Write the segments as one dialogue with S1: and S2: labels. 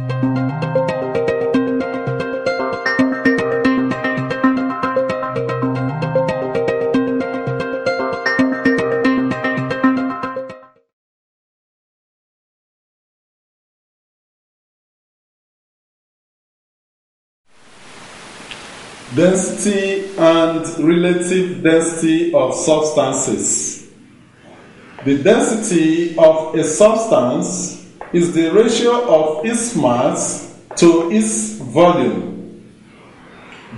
S1: Density and relative density of substances. The density of a substance is the ratio of its mass to its volume.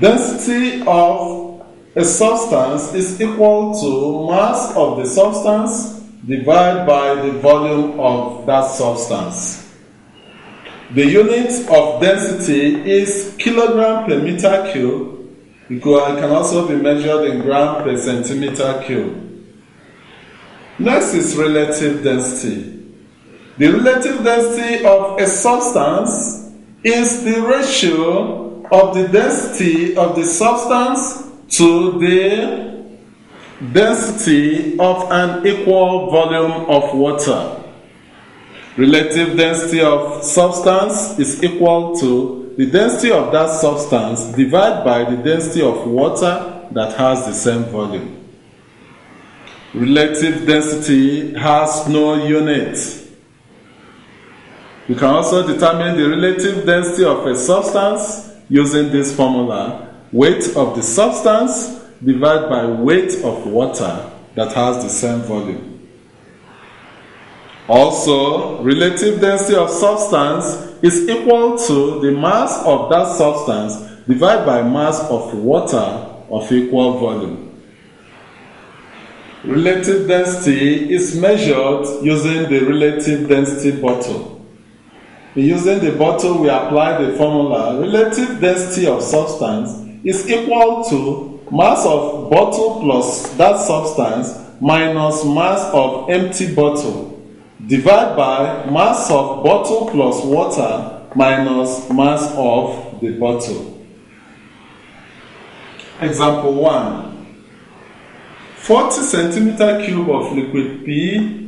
S1: Density of a substance is equal to mass of the substance divided by the volume of that substance. The unit of density is kilogram per meter cube. It can also be measured in gram per centimeter cube. Next is relative density. The relative density of a substance is the ratio of the density of the substance to the density of an equal volume of water. Relative density of substance is equal to the density of that substance divided by the density of water that has the same volume. Relative density has no unit. We can also determine the relative density of a substance using this formula: weight of the substance divided by weight of water that has the same volume. Also, relative density of substance is equal to the mass of that substance divided by mass of water of equal volume. Relative density is measured using the relative density bottle. Using the bottle, we apply the formula: relative density of substance is equal to mass of bottle plus that substance minus mass of empty bottle, divided by mass of bottle plus water minus mass of the bottle. Example 1. 40 centimeter cube of liquid P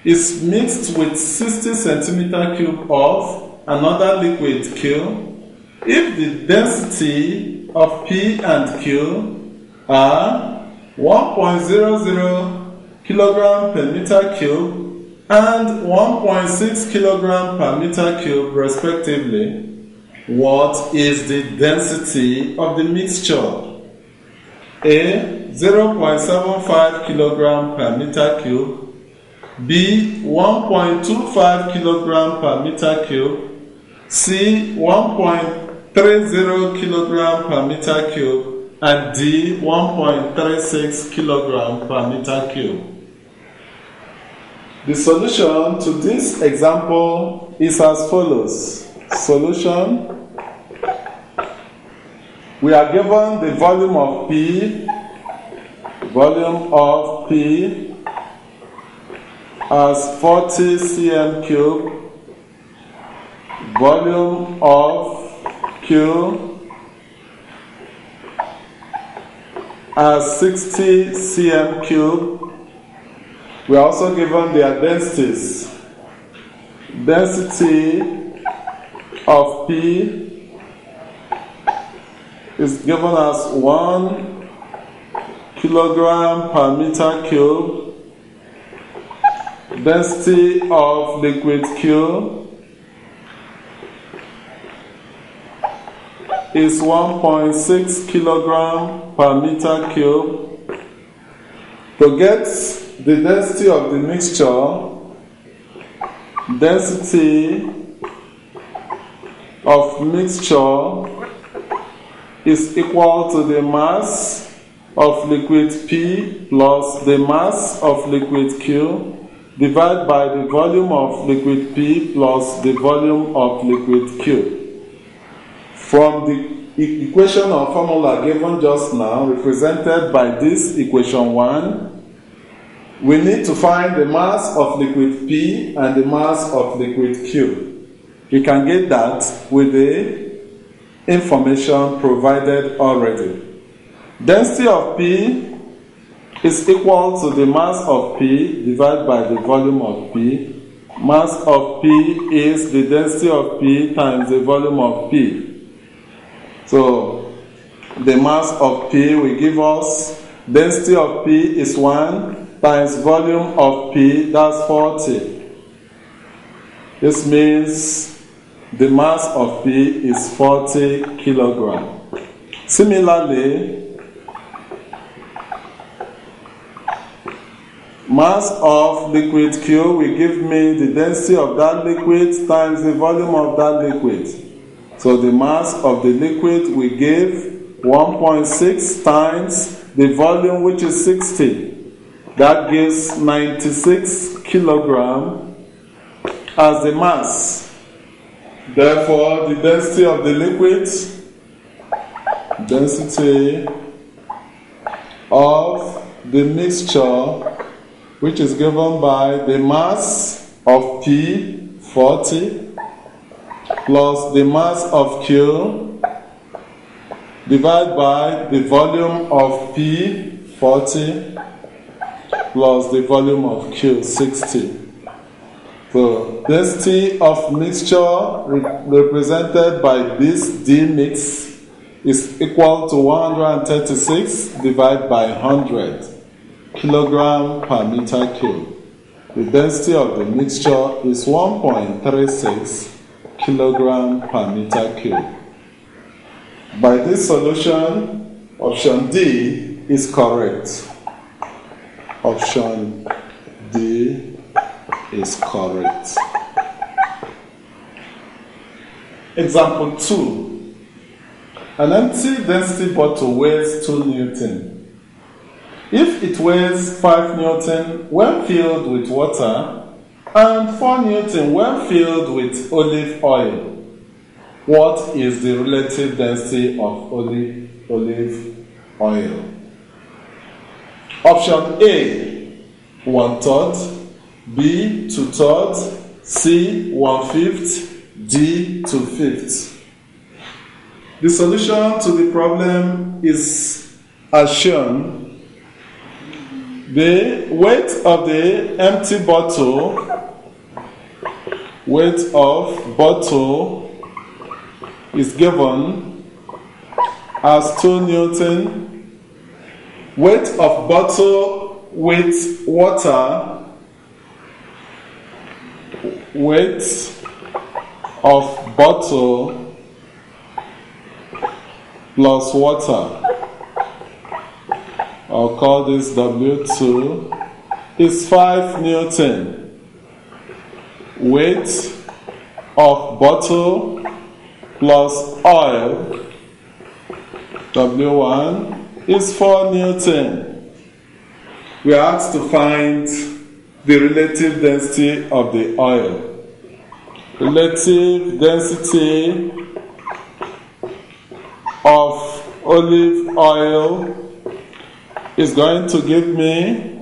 S1: is mixed with 60 centimeter cube of another liquid Q if the density of P and Q are 1.00 kilogram per meter cube and 1.6 kilogram per meter cube respectively. What is the density of the mixture? A. 0.75 kilogram per meter cube, B. 1.25 kilogram per meter cube, C. 1.30 kilogram per meter cube, and D. 1.36 kilogram per meter cube. The solution to this example is as follows. Solution: we are given the volume of P as 40 cm cube, volume of Q as 60 cm cube. We are also given their densities. Density of P is given as 1 kilogram per meter cube. Density of liquid Q is 1.6 kilogram per meter cube. To get the density of the mixture, density of mixture is equal to the mass of liquid P plus the mass of liquid Q divided by the volume of liquid P plus the volume of liquid Q. From the equation or formula given just now, represented by this equation 1, we need to find the mass of liquid P and the mass of liquid Q. You can get that with the information provided already. Density of P is equal to the mass of P divided by the volume of P. Mass of P is the density of P times the volume of P. So the mass of P will give us density of P is 1 times volume of P, that's 40. This means the mass of P is 40 kilograms. Similarly, mass of liquid Q will give me the density of that liquid times the volume of that liquid. So the mass of the liquid will give 1.6 times the volume, which is 60. That gives 96 kilograms as the mass. Therefore, the density of the liquid, density of the mixture, which is given by the mass of P, 40, plus the mass of Q, divided by the volume of P, 40, plus the volume of Q, 60. So, density of mixture represented by this D mix is equal to 136 divided by 100 kilogram per meter cube. The density of the mixture is 1.36 kilogram per meter cube. By this solution, option D is correct. Option D is correct. Example 2. An empty density bottle weighs 2 Newton. If it weighs 5 Newton when filled with water and 4 Newton when filled with olive oil, what is the relative density of olive oil? Option A, 1/3, B, 2/3, C, 1/5, D, 2/5. The solution to the problem is as shown. The weight of the empty bottle, is given as 2 Newton. Weight of bottle with water, weight of bottle plus water, I'll call this W2, is 5 Newton. Weight of bottle plus oil, W1, is 4 Newton. We are asked to find the relative density of the oil. Relative density of olive oil is going to give me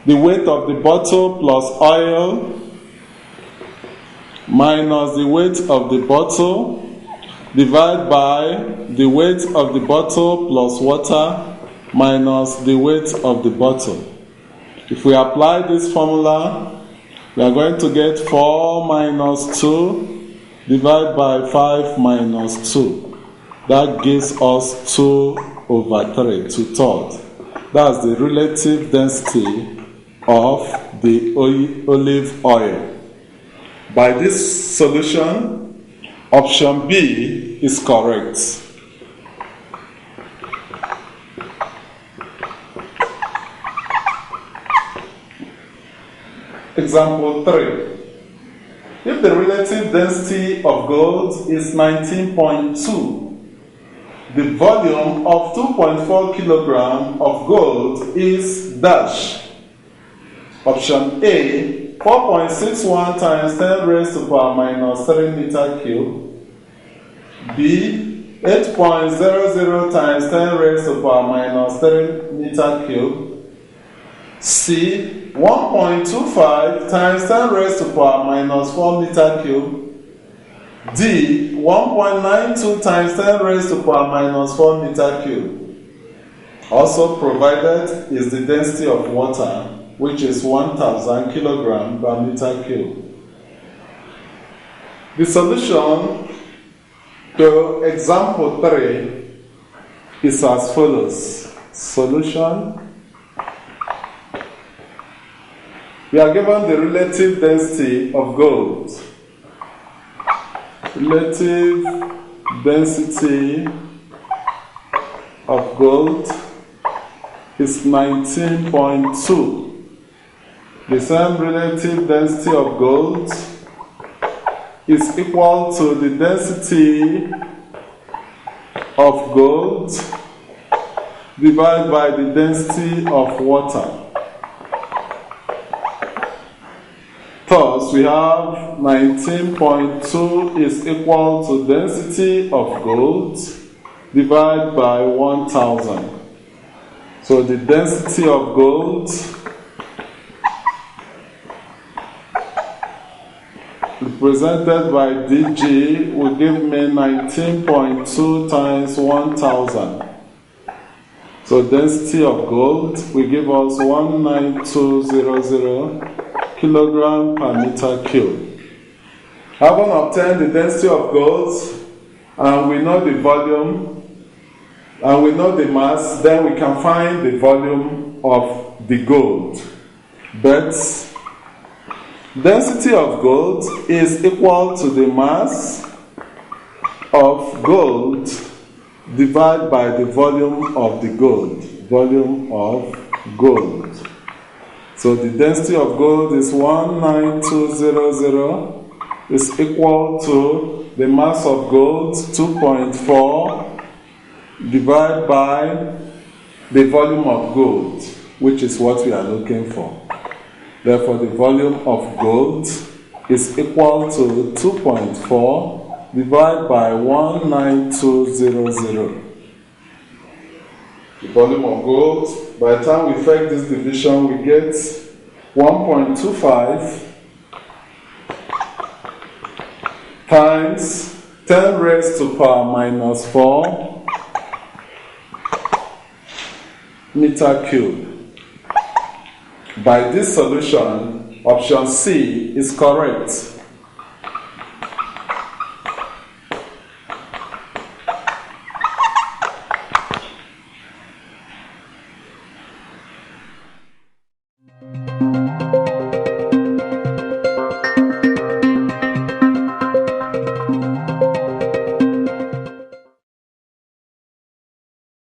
S1: the weight of the bottle plus oil minus the weight of the bottle divided by the weight of the bottle plus water minus the weight of the bottle. If we apply this formula, we are going to get 4 minus 2 divided by 5 minus 2. That gives us 2/3, 2/3. That's the relative density of the olive oil. By this solution, option B is correct. Example 3. If the relative density of gold is 19.2, the volume of 2.4 kilograms of gold is dash. Option A, 4.61 times 10 raised to power minus 3 meter cube. B, 8.00 times 10 raised to power minus 3 meter cube. C, 1.25 times 10 raised to power minus 4 meter cube. D, 1.92 times 10 raised to power minus 4 meter cube. Also provided is the density of water, which is 1,000 kilograms per meter cube. The solution to example 3 is as follows. Solution. We are given the relative density of gold. Relative density of gold is 19.2. The same relative density of gold is equal to the density of gold divided by the density of water. Thus, we have 19.2 is equal to density of gold divided by 1000. So the density of gold represented by dg will give me 19.2 times 1000. So density of gold will give us 19200 kilogram per meter cube. Having obtained the density of gold, and we know the volume, and we know the mass, then we can find the volume of the gold. But density of gold is equal to the mass of gold divided by the volume of the gold. Volume of gold. So the density of gold is 19200 is equal to the mass of gold 2.4 divided by the volume of gold, which is what we are looking for. Therefore, the volume of gold is equal to 2.4 divided by 19200. The volume of gold, by the time we effect this division, we get 1.25 times 10 raised to power minus 4 meter cube. By this solution, option C is correct.